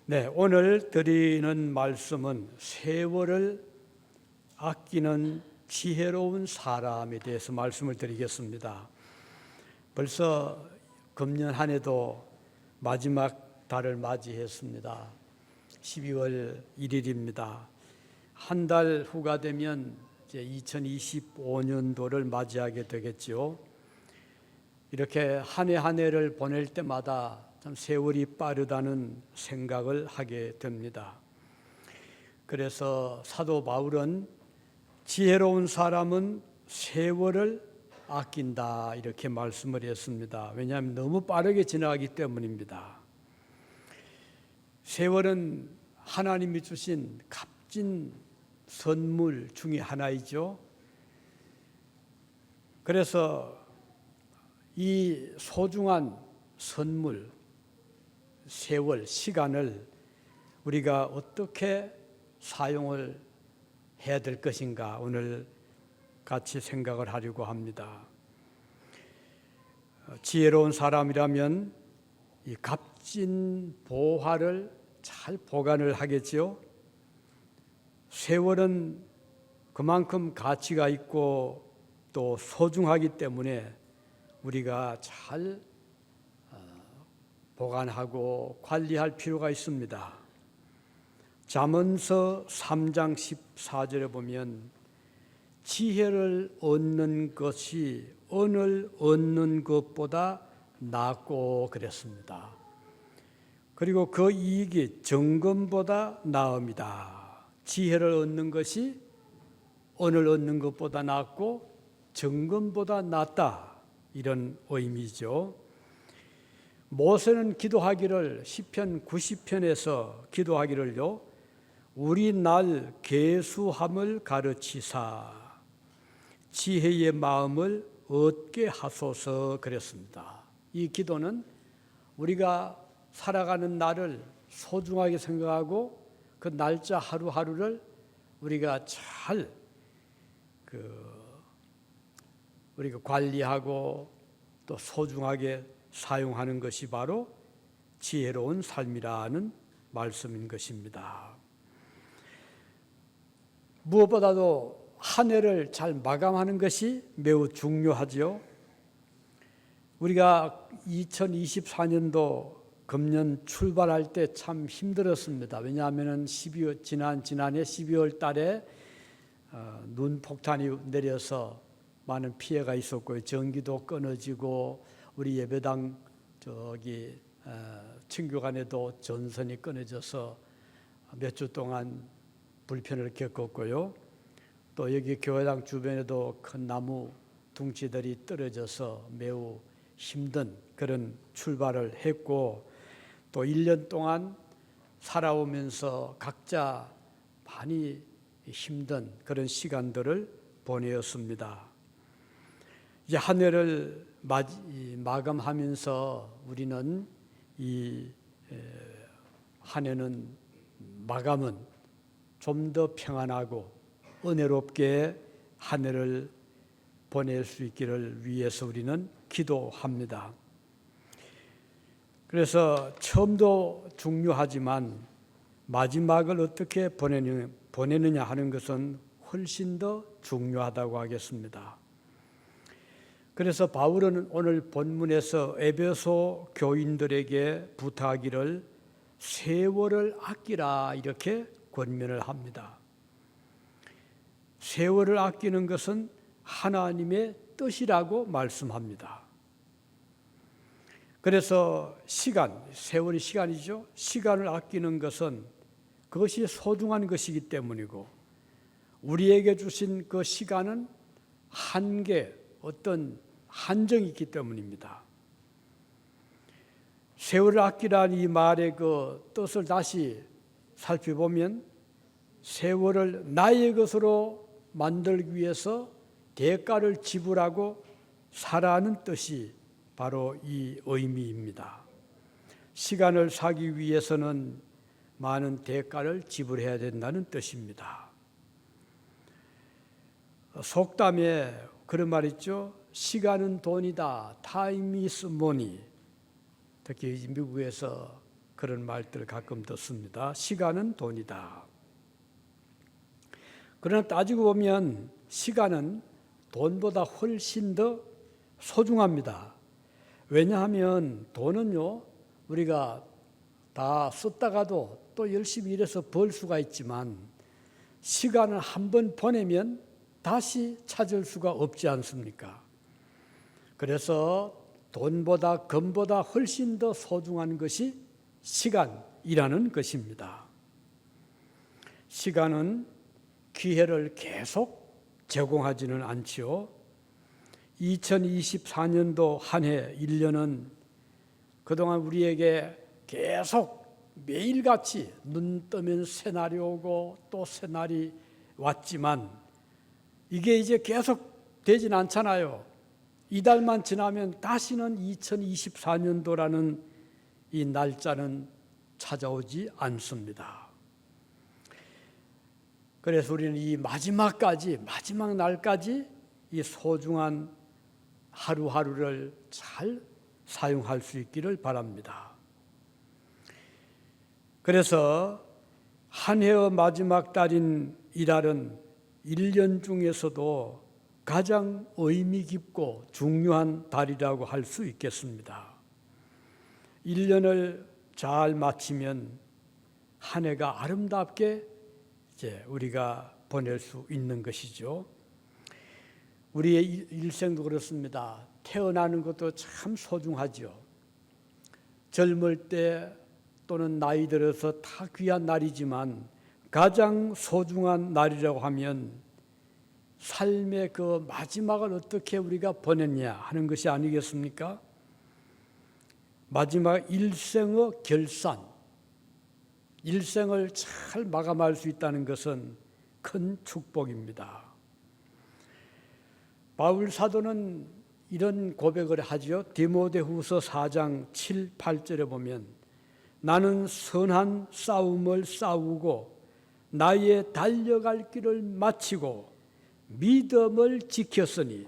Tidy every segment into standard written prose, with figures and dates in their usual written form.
네, 오늘 드리는 말씀은 세월을 아끼는 지혜로운 사람에 대해서 말씀을 드리겠습니다. 벌써 금년 한 해도 마지막 달을 맞이했습니다. 12월 1일입니다. 한 달 후가 되면 이제 2025년도를 맞이하게 되겠죠. 이렇게 한 해 한 해를 보낼 때마다 참 세월이 빠르다는 생각을 하게 됩니다. 그래서 사도 바울은 지혜로운 사람은 세월을 아낀다 이렇게 말씀을 했습니다. 왜냐하면 너무 빠르게 지나가기 때문입니다. 세월은 하나님이 주신 값진 선물 중에 하나이죠. 그래서 이 소중한 선물, 세월, 시간을 우리가 어떻게 사용을 해야 될 것인가 오늘 같이 생각을 하려고 합니다. 지혜로운 사람이라면 이 값진 보화를 잘 보관을 하겠지요. 세월은 그만큼 가치가 있고 또 소중하기 때문에 우리가 잘 보관하고 관리할 필요가 있습니다. 잠언서 3장 14절에 보면 지혜를 얻는 것이 은을 얻는 것보다 낫고 그랬습니다. 그리고 그 이익이 정금보다 나음이다. 지혜를 얻는 것이 은을 얻는 것보다 낫고 정금보다 낫다. 이런 의미죠. 모세는 기도하기를 시편 90편에서 기도하기를요. 우리 날 계수함을 가르치사 지혜의 마음을 얻게 하소서 그랬습니다. 이 기도는 우리가 살아가는 날을 소중하게 생각하고 그 날짜 하루하루를 우리가 잘 우리가 관리하고 또 소중하게 사용하는 것이 바로 지혜로운 삶이라는 말씀인 것입니다. 무엇보다도 한 해를 잘 마감하는 것이 매우 중요하죠. 우리가 2024년도 금년 출발할 때 참 힘들었습니다. 왜냐하면 지난해 12월 달에 눈폭탄이 내려서 많은 피해가 있었고요. 전기도 끊어지고 우리 예배당 친교 간에도 전선이 끊어져서 몇 주 동안 불편을 겪었고요. 또 여기 교회당 주변에도 큰 나무 둥치들이 떨어져서 매우 힘든 그런 출발을 했고 또 1년 동안 살아오면서 각자 많이 힘든 그런 시간들을 보내었습니다. 이제 한 해를 마감하면서 우리는 이 한 해는 마감은 좀 더 평안하고 은혜롭게 한 해를 보낼 수 있기를 위해서 우리는 기도합니다. 그래서 처음도 중요하지만 마지막을 어떻게 보내느냐 하는 것은 훨씬 더 중요하다고 하겠습니다. 그래서 바울은 오늘 본문에서 에베소 교인들에게 부탁하기를 세월을 아끼라 이렇게 권면을 합니다. 세월을 아끼는 것은 하나님의 뜻이라고 말씀합니다. 그래서 세월이 시간이죠. 시간을 아끼는 것은 그것이 소중한 것이기 때문이고 우리에게 주신 그 시간은 어떤 한정이 있기 때문입니다. 세월을 아끼라는 이 말의 그 뜻을 다시 살펴보면 세월을 나의 것으로 만들기 위해서 대가를 지불하고 살아가는 뜻이 바로 이 의미입니다. 시간을 사기 위해서는 많은 대가를 지불해야 된다는 뜻입니다. 속담에 그런 말 있죠. 시간은 돈이다. Time is money. 특히 미국에서 그런 말들을 가끔 듣습니다. 시간은 돈이다. 그러나 따지고 보면 시간은 돈보다 훨씬 더 소중합니다. 왜냐하면 돈은요, 우리가 다 썼다가도 또 열심히 일해서 벌 수가 있지만 시간을 한번 보내면 다시 찾을 수가 없지 않습니까? 그래서 돈보다 금보다 훨씬 더 소중한 것이 시간이라는 것입니다. 시간은 기회를 계속 제공하지는 않지요. 2024년도 한 해 1년은 그동안 우리에게 계속 매일같이 눈 뜨면 새날이 오고 또 새날이 왔지만 이게 이제 계속 되진 않잖아요. 이달만 지나면 다시는 2024년도라는 이 날짜는 찾아오지 않습니다. 그래서 우리는 이 마지막 날까지 이 소중한 하루하루를 잘 사용할 수 있기를 바랍니다. 그래서 한 해의 마지막 달인 이달은 1년 중에서도 가장 의미 깊고 중요한 달이라고 할 수 있겠습니다. 1년을 잘 마치면 한 해가 아름답게 이제 우리가 보낼 수 있는 것이죠. 우리의 일생도 그렇습니다. 태어나는 것도 참 소중하죠. 젊을 때 또는 나이 들어서 다 귀한 날이지만 가장 소중한 날이라고 하면 삶의 그 마지막을 어떻게 우리가 보냈냐 하는 것이 아니겠습니까? 마지막 일생의 결산, 일생을 잘 마감할 수 있다는 것은 큰 축복입니다. 바울 사도는 이런 고백을 하죠. 디모데후서 4장 7, 8절에 보면 나는 선한 싸움을 싸우고 나의 달려갈 길을 마치고 믿음을 지켰으니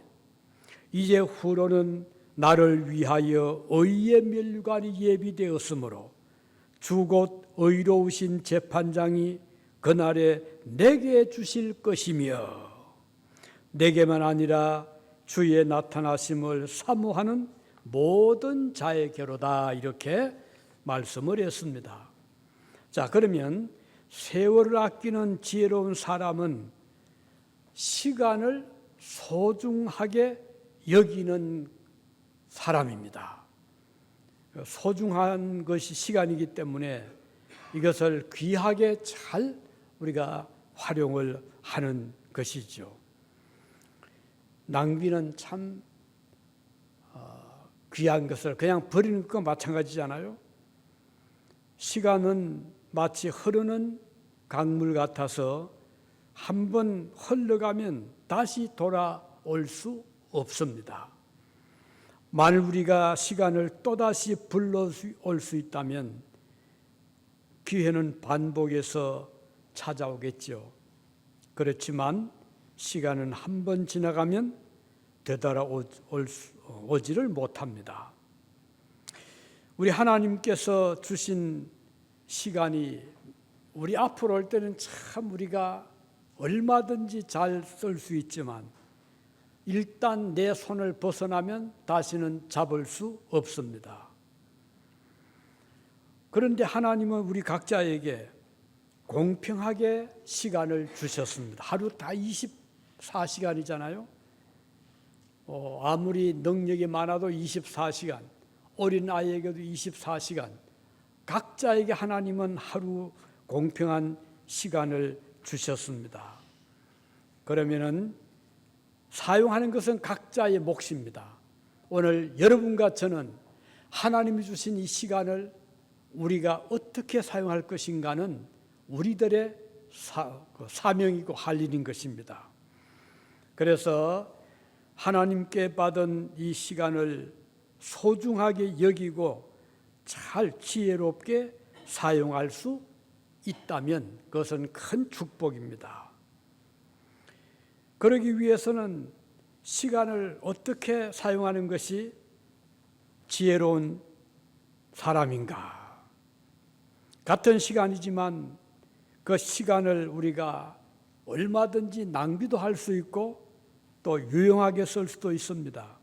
이제 후로는 나를 위하여 의의 멸관이 예비되었으므로 주 곧 의로우신 재판장이 그날에 내게 주실 것이며 내게만 아니라 주의 나타나심을 사모하는 모든 자에게로다 이렇게 말씀을 했습니다. 자, 그러면 세월을 아끼는 지혜로운 사람은 시간을 소중하게 여기는 사람입니다. 소중한 것이 시간이기 때문에 이것을 귀하게 잘 우리가 활용을 하는 것이죠. 낭비는 참 귀한 것을 그냥 버리는 것과 마찬가지잖아요. 시간은 마치 흐르는 강물 같아서 한번 흘러가면 다시 돌아올 수 없습니다. 만일 우리가 시간을 또다시 불러올 수 있다면 기회는 반복해서 찾아오겠죠. 그렇지만 시간은 한 번 지나가면 되돌아오지를 못합니다. 우리 하나님께서 주신 시간이 우리 앞으로 올 때는 참 우리가 얼마든지 잘 쓸 수 있지만 일단 내 손을 벗어나면 다시는 잡을 수 없습니다. 그런데 하나님은 우리 각자에게 공평하게 시간을 주셨습니다. 하루 다 24시간이잖아요. 아무리 능력이 많아도 24시간, 어린 아이에게도 24시간, 각자에게 하나님은 하루 공평한 시간을 주셨습니다. 그러면은 사용하는 것은 각자의 몫입니다. 오늘 여러분과 저는 하나님이 주신 이 시간을 우리가 어떻게 사용할 것인가는 우리들의 사명이고 할 일인 것입니다. 그래서 하나님께 받은 이 시간을 소중하게 여기고 잘 지혜롭게 사용할 수 있다면 그것은 큰 축복입니다. 그러기 위해서는 시간을 어떻게 사용하는 것이 지혜로운 사람인가? 같은 시간이지만 그 시간을 우리가 얼마든지 낭비도 할 수 있고 또 유용하게 쓸 수도 있습니다.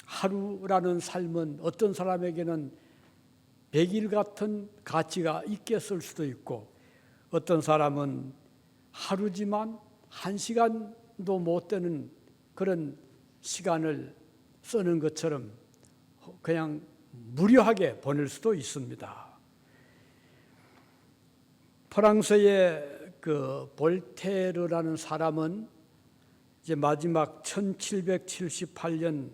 하루라는 삶은 어떤 사람에게는 100일 같은 가치가 있게 쓸 수도 있고 어떤 사람은 하루지만 1시간도 못 되는 그런 시간을 쓰는 것처럼 그냥 무료하게 보낼 수도 있습니다. 프랑스의 그 볼테르라는 사람은 이제 마지막 1778년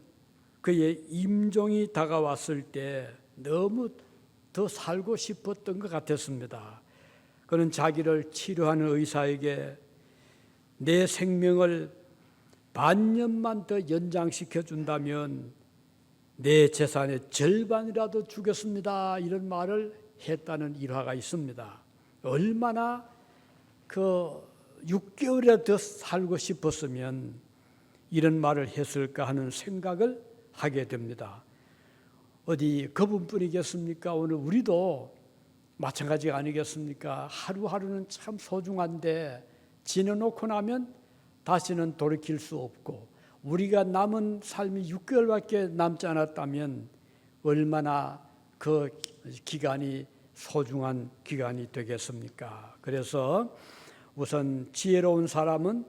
그의 임종이 다가왔을 때 너무 더 살고 싶었던 것 같았습니다. 그는 자기를 치료하는 의사에게 내 생명을 반년만 더 연장시켜 준다면 내 재산의 절반이라도 주겠습니다. 이런 말을 했다는 일화가 있습니다. 얼마나 그 6개월이라도 더 살고 싶었으면 이런 말을 했을까 하는 생각을 하게 됩니다. 어디 그분뿐이겠습니까? 오늘 우리도 마찬가지가 아니겠습니까? 하루하루는 참 소중한데 지내놓고 나면 다시는 돌이킬 수 없고 우리가 남은 삶이 6개월밖에 남지 않았다면 얼마나 그 기간이 소중한 기간이 되겠습니까? 그래서 우선 지혜로운 사람은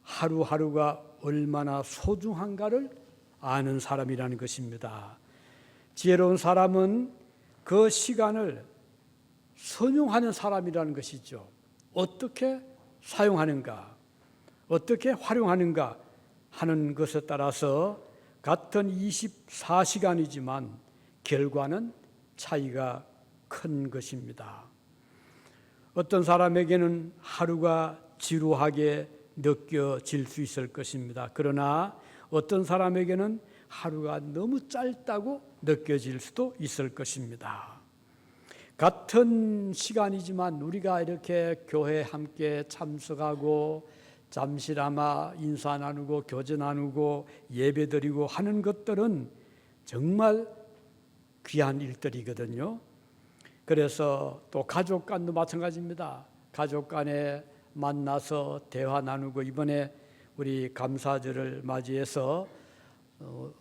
하루하루가 얼마나 소중한가를 아는 사람이라는 것입니다. 지혜로운 사람은 그 시간을 선용하는 사람이라는 것이죠. 어떻게 사용하는가, 어떻게 활용하는가 하는 것에 따라서 같은 24시간이지만 결과는 차이가 큰 것입니다. 어떤 사람에게는 하루가 지루하게 느껴질 수 있을 것입니다. 그러나 어떤 사람에게는 하루가 너무 짧다고 느껴질 수도 있을 것입니다. 같은 시간이지만 우리가 이렇게 교회에 함께 참석하고 잠시나마 인사 나누고 교제 나누고 예배 드리고 하는 것들은 정말 귀한 일들이거든요. 그래서 또 가족 간도 마찬가지입니다. 가족 간에 만나서 대화 나누고 이번에 우리 감사절을 맞이해서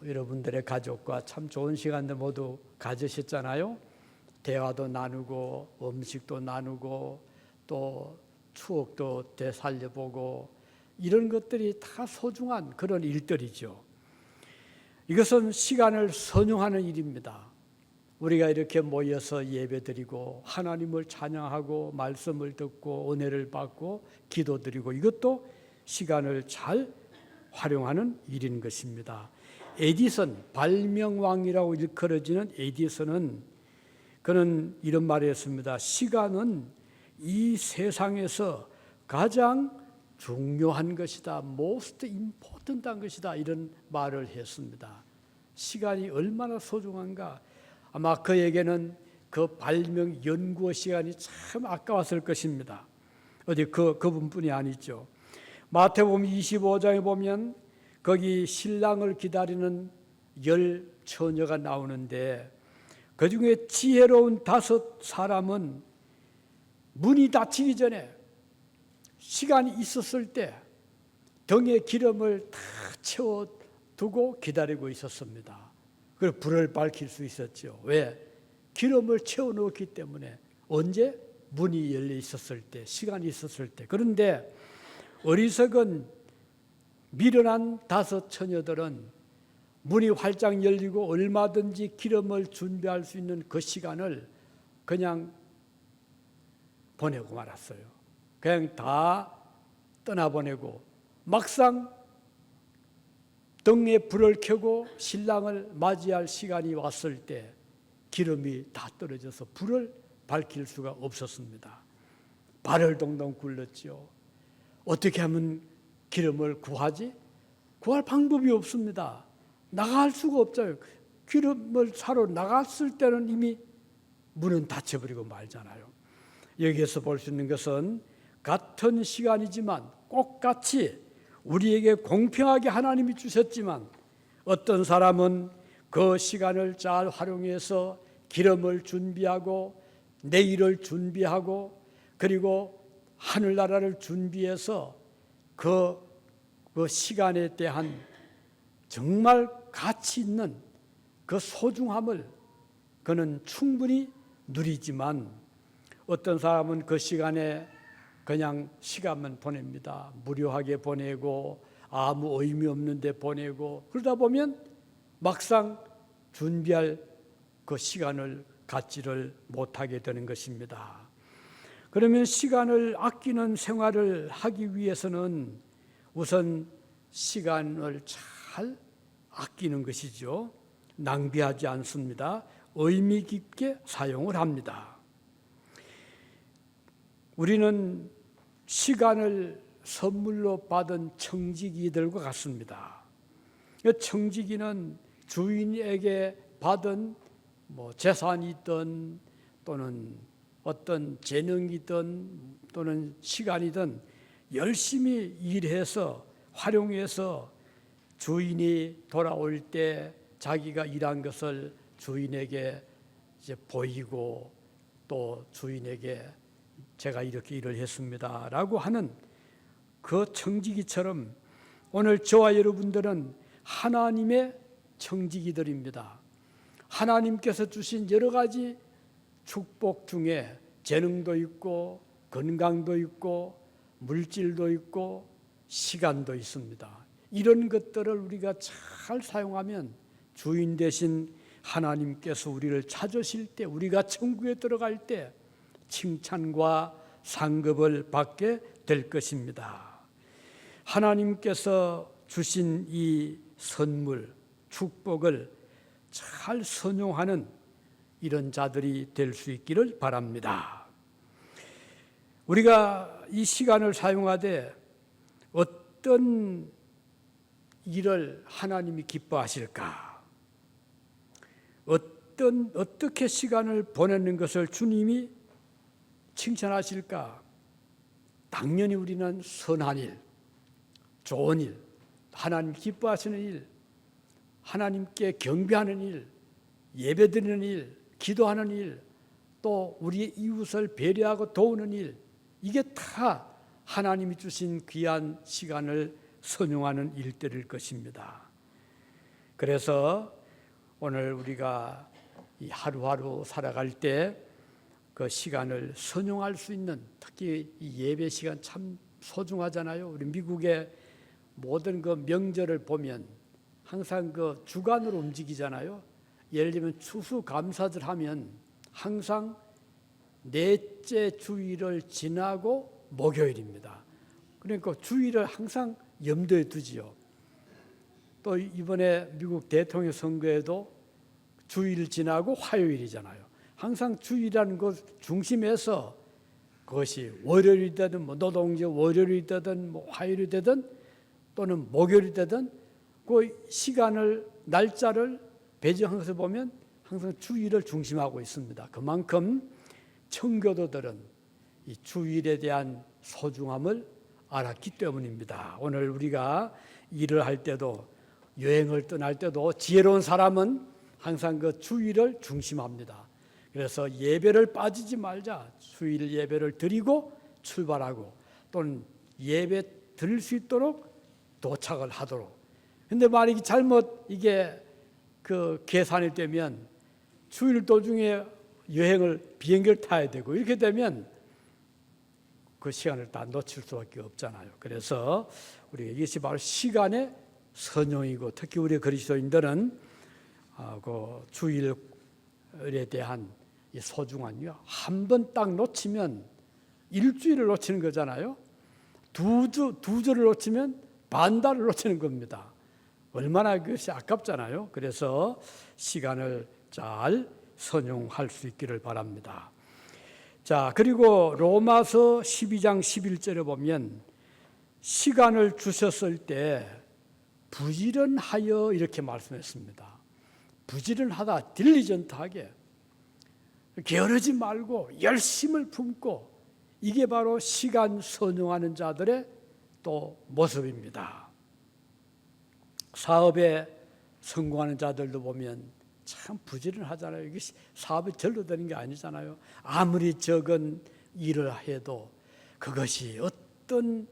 여러분들의 가족과 참 좋은 시간들 모두 가지셨잖아요. 대화도 나누고 음식도 나누고 또 추억도 되살려보고 이런 것들이 다 소중한 그런 일들이죠. 이것은 시간을 선용하는 일입니다. 우리가 이렇게 모여서 예배드리고 하나님을 찬양하고 말씀을 듣고 은혜를 받고 기도드리고 이것도 시간을 잘 활용하는 일인 것입니다. 에디슨, 발명왕이라고 일컬어지는 에디슨은 그는 이런 말을 했습니다. 시간은 이 세상에서 가장 중요한 것이다. most important한 것이다. 이런 말을 했습니다. 시간이 얼마나 소중한가. 아마 그에게는 그 발명 연구 시간이 참 아까웠을 것입니다. 어디 그분뿐이 아니죠. 마태복음 25장에 보면 거기 신랑을 기다리는 10 처녀가 나오는데 그중에 지혜로운 5 사람은 문이 닫히기 전에 시간이 있었을 때 등에 기름을 다 채워두고 기다리고 있었습니다. 그리고 불을 밝힐 수 있었죠. 왜? 기름을 채워놓기 때문에. 언제? 문이 열려 있었을 때, 시간이 있었을 때. 그런데 어리석은 미련한 5 처녀들은 문이 활짝 열리고 얼마든지 기름을 준비할 수 있는 그 시간을 그냥 보내고 말았어요. 그냥 다 떠나보내고 막상 등에 불을 켜고 신랑을 맞이할 시간이 왔을 때 기름이 다 떨어져서 불을 밝힐 수가 없었습니다. 발을 동동 굴렀죠. 어떻게 하면 기름을 구하지? 구할 방법이 없습니다. 나갈 수가 없어요. 기름을 사러 나갔을 때는 이미 문은 닫혀버리고 말잖아요. 여기에서 볼 수 있는 것은 같은 시간이지만 꼭 같이 우리에게 공평하게 하나님이 주셨지만 어떤 사람은 그 시간을 잘 활용해서 기름을 준비하고 내일을 준비하고 그리고 하늘나라를 준비해서 그 시간에 대한 정말 가치 있는 그 소중함을 그는 충분히 누리지만 어떤 사람은 그 시간에 그냥 시간만 보냅니다. 무료하게 보내고 아무 의미 없는데 보내고 그러다 보면 막상 준비할 그 시간을 갖지를 못하게 되는 것입니다. 그러면 시간을 아끼는 생활을 하기 위해서는 우선 시간을 잘 아끼는 것이죠. 낭비하지 않습니다. 의미 깊게 사용을 합니다. 우리는 시간을 선물로 받은 청지기들과 같습니다. 청지기는 주인에게 받은 재산이든 또는 어떤 재능이든 또는 시간이든 열심히 일해서 활용해서 주인이 돌아올 때 자기가 일한 것을 주인에게 이제 보이고 또 주인에게 제가 이렇게 일을 했습니다라고 하는 그 청지기처럼 오늘 저와 여러분들은 하나님의 청지기들입니다. 하나님께서 주신 여러 가지 축복 중에 재능도 있고 건강도 있고 물질도 있고 시간도 있습니다. 이런 것들을 우리가 잘 사용하면 주인 되신 하나님께서 우리를 찾으실 때 우리가 천국에 들어갈 때 칭찬과 상급을 받게 될 것입니다. 하나님께서 주신 이 선물, 축복을 잘 선용하는 이런 자들이 될 수 있기를 바랍니다. 우리가 이 시간을 사용하되 어떤 일을 하나님이 기뻐하실까? 어떻게 시간을 보내는 것을 주님이 칭찬하실까? 당연히 우리는 선한 일, 좋은 일, 하나님 기뻐하시는 일, 하나님께 경배하는 일, 예배드리는 일, 기도하는 일, 또 우리의 이웃을 배려하고 도우는 일, 이게 다 하나님이 주신 귀한 시간을 선용하는 일들일 것입니다. 그래서 오늘 우리가 이 하루하루 살아갈 때 그 시간을 선용할 수 있는, 특히 이 예배 시간 참 소중하잖아요. 우리 미국의 모든 그 명절을 보면 항상 그 주간으로 움직이잖아요. 예를 들면 추수감사절 하면 항상 넷째 주일을 지나고 목요일입니다. 그러니까 주일을 항상 염두에 두지요. 또 이번에 미국 대통령 선거에도 주일 지나고 화요일이잖아요. 항상 주일이라는 것 중심에서 그것이 월요일이 되든 노동절 월요일이 되든 화요일이 되든 또는 목요일이 되든 그 시간을 날짜를 배정한 것을 보면 항상 주일을 중심하고 있습니다. 그만큼 청교도들은 이 주일에 대한 소중함을 알았기 때문입니다. 오늘 우리가 일을 할 때도 여행을 떠날 때도 지혜로운 사람은 항상 그 주일을 중심합니다. 그래서 예배를 빠지지 말자. 주일 예배를 드리고 출발하고 또는 예배 드릴 수 있도록 도착을 하도록. 근데 만약에 잘못 이게 그 계산이 되면 주일 도중에 비행기를 타야 되고 이렇게 되면 그 시간을 다 놓칠 수밖에 없잖아요. 그래서 우리가 이것이 바로 시간의 선용이고 특히 우리 그리스도인들은 그 주일에 대한 이 소중함이요. 한 번 딱 놓치면 일주일을 놓치는 거잖아요. 두 주를 놓치면 반달을 놓치는 겁니다. 얼마나 그것이 아깝잖아요. 그래서 시간을 잘 선용할 수 있기를 바랍니다. 자, 그리고 로마서 12장 11절에 보면 시간을 주셨을 때 부지런하여 이렇게 말씀했습니다. 부지런하다, 딜리전트하게 게으르지 말고 열심을 품고 이게 바로 시간 선용하는 자들의 또 모습입니다. 사업에 성공하는 자들도 보면 참 부지런하잖아요. 이게 사업이 절로 되는 게 아니잖아요. 아무리 적은 일을 해도 그것이 어떤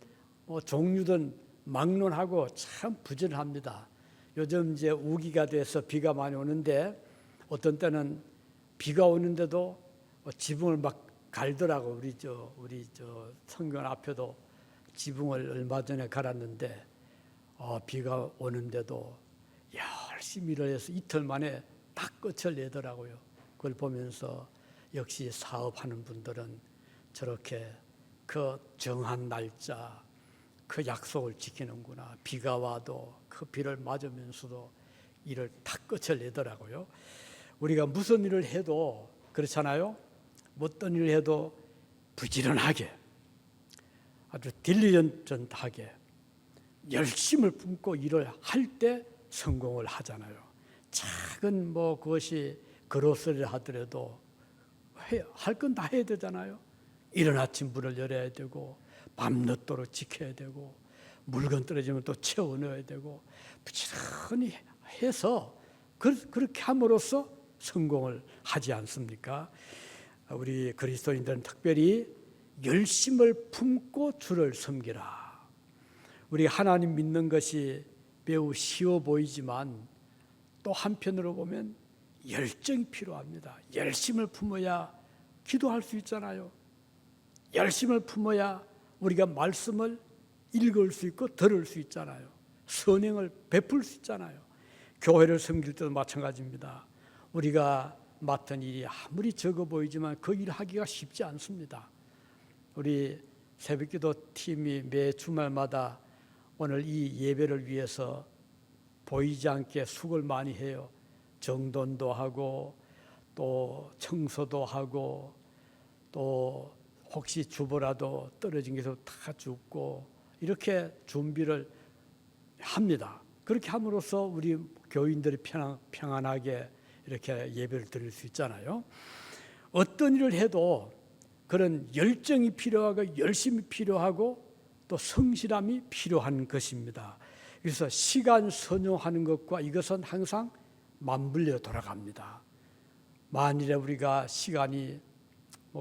종류든 막론하고 참 부지런합니다. 요즘 이제 우기가 돼서 비가 많이 오는데 어떤 때는 비가 오는데도 지붕을 막 갈더라고. 우리 저 성경 앞에도 지붕을 얼마 전에 갈았는데 비가 오는데도 열심히 일을 해서 이틀 만에 다 끝을 내더라고요. 그걸 보면서 역시 사업하는 분들은 저렇게 그 정한 날짜, 그 약속을 지키는구나. 비가 와도 그 비를 맞으면서도 일을 다 끝을 내더라고요. 우리가 무슨 일을 해도 그렇잖아요. 어떤 일을 해도 부지런하게, 아주 딜리전트하게 열심을 품고 일을 할 때 성공을 하잖아요. 작은 그것이 그로서리를 하더라도 할 건 다 해야 되잖아요. 이른 아침 문을 열어야 되고 밤늦도록 지켜야 되고 물건 떨어지면 또 채워 넣어야 되고 부지런히 해서 그렇게 함으로써 성공을 하지 않습니까? 우리 그리스도인들은 특별히 열심을 품고 주를 섬기라. 우리 하나님 믿는 것이 매우 쉬워 보이지만 또 한편으로 보면 열정이 필요합니다. 열심을 품어야 기도할 수 있잖아요. 열심을 품어야 우리가 말씀을 읽을 수 있고 들을 수 있잖아요. 선행을 베풀 수 있잖아요. 교회를 섬길 때도 마찬가지입니다. 우리가 맡은 일이 아무리 적어 보이지만 그 일 하기가 쉽지 않습니다. 우리 새벽기도 팀이 매 주말마다 오늘 이 예배를 위해서 보이지 않게 수고를 많이 해요. 정돈도 하고 또 청소도 하고 또 혹시 주보라도 떨어진 게서 다 줍고 이렇게 준비를 합니다. 그렇게 함으로써 우리 교인들이 평안하게 이렇게 예배를 드릴 수 있잖아요. 어떤 일을 해도 그런 열정이 필요하고 열심이 필요하고 또 성실함이 필요한 것입니다. 그래서 시간 선용하는 것과 이것은 항상 맞물려 돌아갑니다. 만일에 우리가 시간이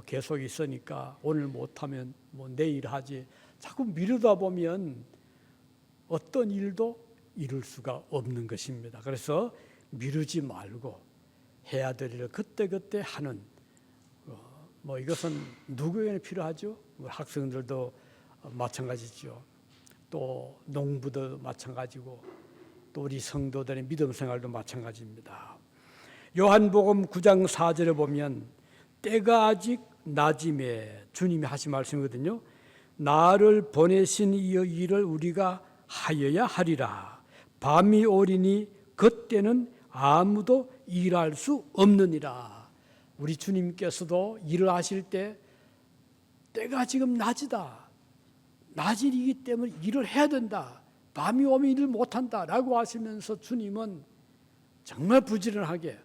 계속 있으니까 오늘 못하면 내일 하지 자꾸 미루다 보면 어떤 일도 이룰 수가 없는 것입니다. 그래서 미루지 말고 해야 될 일을 그때그때 하는 이것은 누구에게 필요하죠? 학생들도 마찬가지죠. 또 농부도 마찬가지고 또 우리 성도들의 믿음 생활도 마찬가지입니다. 요한복음 9장 4절에 보면 때가 아직 낮임에 주님이 하신 말씀이거든요. 나를 보내신 이 일을 우리가 하여야 하리라. 밤이 오리니 그때는 아무도 일할 수 없느니라. 우리 주님께서도 일을 하실 때 때가 지금 낮이다. 낮이기 때문에 일을 해야 된다. 밤이 오면 일을 못한다 라고 하시면서 주님은 정말 부지런하게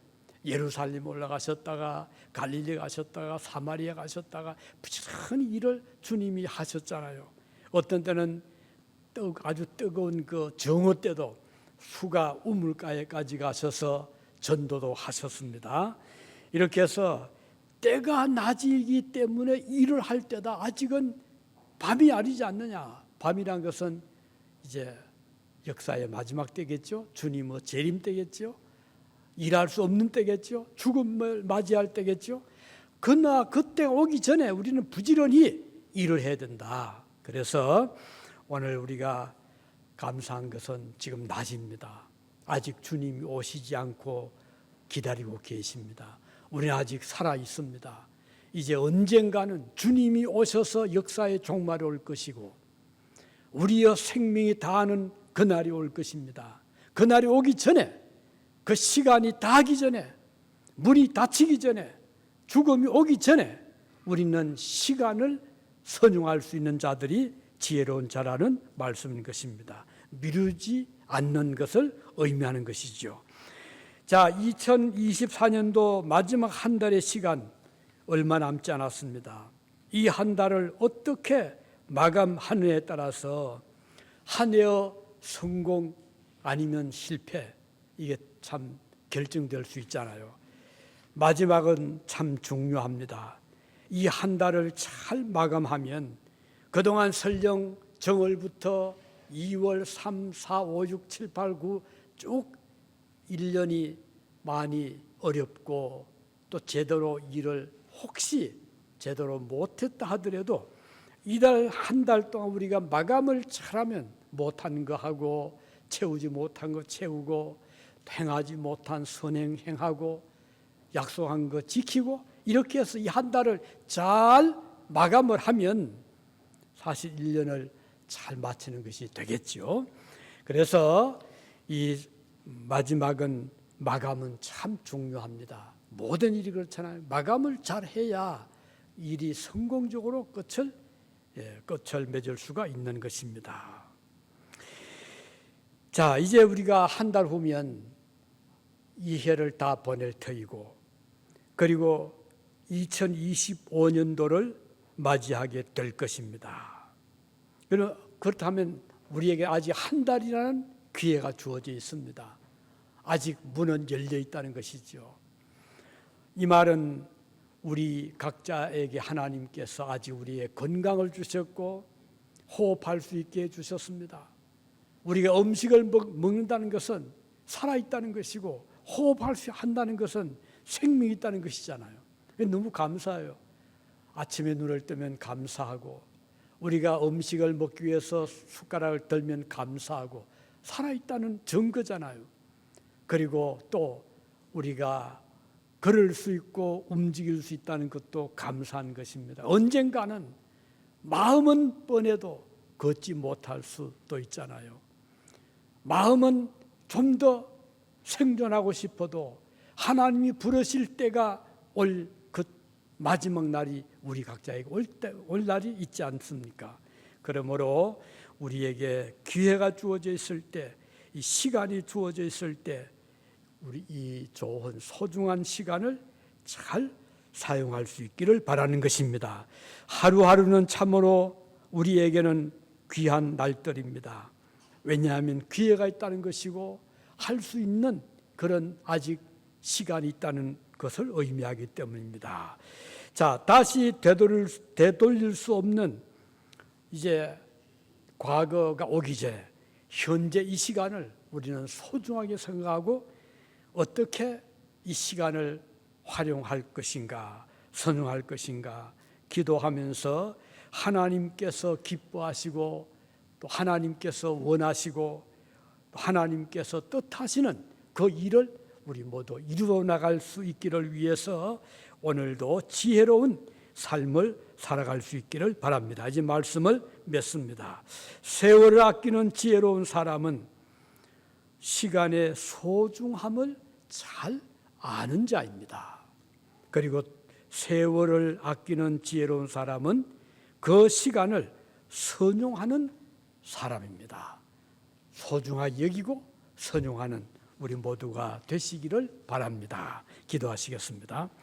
예루살렘 올라가셨다가 갈릴리 가셨다가 사마리아 가셨다가 부지런히 일을 주님이 하셨잖아요. 어떤 때는 아주 뜨거운 그 정오 때도 수가 우물가에까지 가셔서 전도도 하셨습니다. 이렇게 해서 때가 낮이기 때문에 일을 할 때다. 아직은 밤이 아니지 않느냐. 밤이란 것은 이제 역사의 마지막 때겠죠. 주님의 재림 때겠죠. 일할 수 없는 때겠죠. 죽음을 맞이할 때겠죠. 그러나 그때 오기 전에 우리는 부지런히 일을 해야 된다. 그래서 오늘 우리가 감사한 것은 지금 낮입니다. 아직 주님이 오시지 않고 기다리고 계십니다. 우리는 아직 살아 있습니다. 이제 언젠가는 주님이 오셔서 역사의 종말이 올 것이고 우리의 생명이 다하는 그날이 올 것입니다. 그날이 오기 전에 그 시간이 다하기 전에 문이 닫히기 전에 죽음이 오기 전에 우리는 시간을 선용할 수 있는 자들이 지혜로운 자라는 말씀인 것입니다. 미루지 않는 것을 의미하는 것이죠. 자, 2024년도 마지막 한 달의 시간 얼마 남지 않았습니다. 이 한 달을 어떻게 마감하느냐에 따라서 한 해의 성공 아니면 실패 이게 참 결정될 수 있잖아요. 마지막은 참 중요합니다. 이 한 달을 잘 마감하면 그동안 설령 정월부터 2월, 3, 4, 5, 6, 7, 8, 9 쭉 1년이 많이 어렵고 또 제대로 일을 혹시 제대로 못했다 하더라도 이달 한 달 동안 우리가 마감을 잘하면 못한 거 하고 채우지 못한 거 채우고 행하지 못한 선행 행하고 약속한 거 지키고 이렇게 해서 이 한 달을 잘 마감을 하면 사실 1년을 잘 마치는 것이 되겠죠. 그래서 이 마감은 참 중요합니다. 모든 일이 그렇잖아요. 마감을 잘 해야 일이 성공적으로 끝을 맺을 수가 있는 것입니다. 자, 이제 우리가 한 달 후면 이 해를 다 보낼 터이고 그리고 2025년도를 맞이하게 될 것입니다. 그렇다면 우리에게 아직 한 달이라는 기회가 주어져 있습니다. 아직 문은 열려 있다는 것이죠. 이 말은 우리 각자에게 하나님께서 아직 우리의 건강을 주셨고 호흡할 수 있게 해주셨습니다. 우리가 음식을 먹는다는 것은 살아있다는 것이고 호흡할 수 한다는 것은 생명이 있다는 것이잖아요. 너무 감사해요. 아침에 눈을 뜨면 감사하고 우리가 음식을 먹기 위해서 숟가락을 들면 감사하고 살아있다는 증거잖아요. 그리고 또 우리가 걸을 수 있고 움직일 수 있다는 것도 감사한 것입니다. 언젠가는 마음은 뻔해도 걷지 못할 수도 있잖아요. 마음은 좀 더 생존하고 싶어도 하나님이 부르실 때가 올 그 마지막 날이 우리 각자에게 올 날이 있지 않습니까? 그러므로 우리에게 기회가 주어져 있을 때, 이 시간이 주어져 있을 때 우리 이 좋은 소중한 시간을 잘 사용할 수 있기를 바라는 것입니다. 하루하루는 참으로 우리에게는 귀한 날들입니다. 왜냐하면 기회가 있다는 것이고 할 수 있는 그런 아직 시간이 있다는 것을 의미하기 때문입니다. 자, 다시 되돌릴 수 없는 이제 과거가 오기 전에 현재 이 시간을 우리는 소중하게 생각하고 어떻게 이 시간을 활용할 것인가, 선용할 것인가 기도하면서 하나님께서 기뻐하시고 또 하나님께서 원하시고 또 하나님께서 뜻하시는 그 일을 우리 모두 이루어 나갈 수 있기를 위해서 오늘도 지혜로운 삶을 살아갈 수 있기를 바랍니다. 이제 말씀을 맺습니다. 세월을 아끼는 지혜로운 사람은 시간의 소중함을 잘 아는 자입니다. 그리고 세월을 아끼는 지혜로운 사람은 그 시간을 선용하는 사람입니다. 소중하게 여기고 선용하는 우리 모두가 되시기를 바랍니다. 기도하시겠습니다.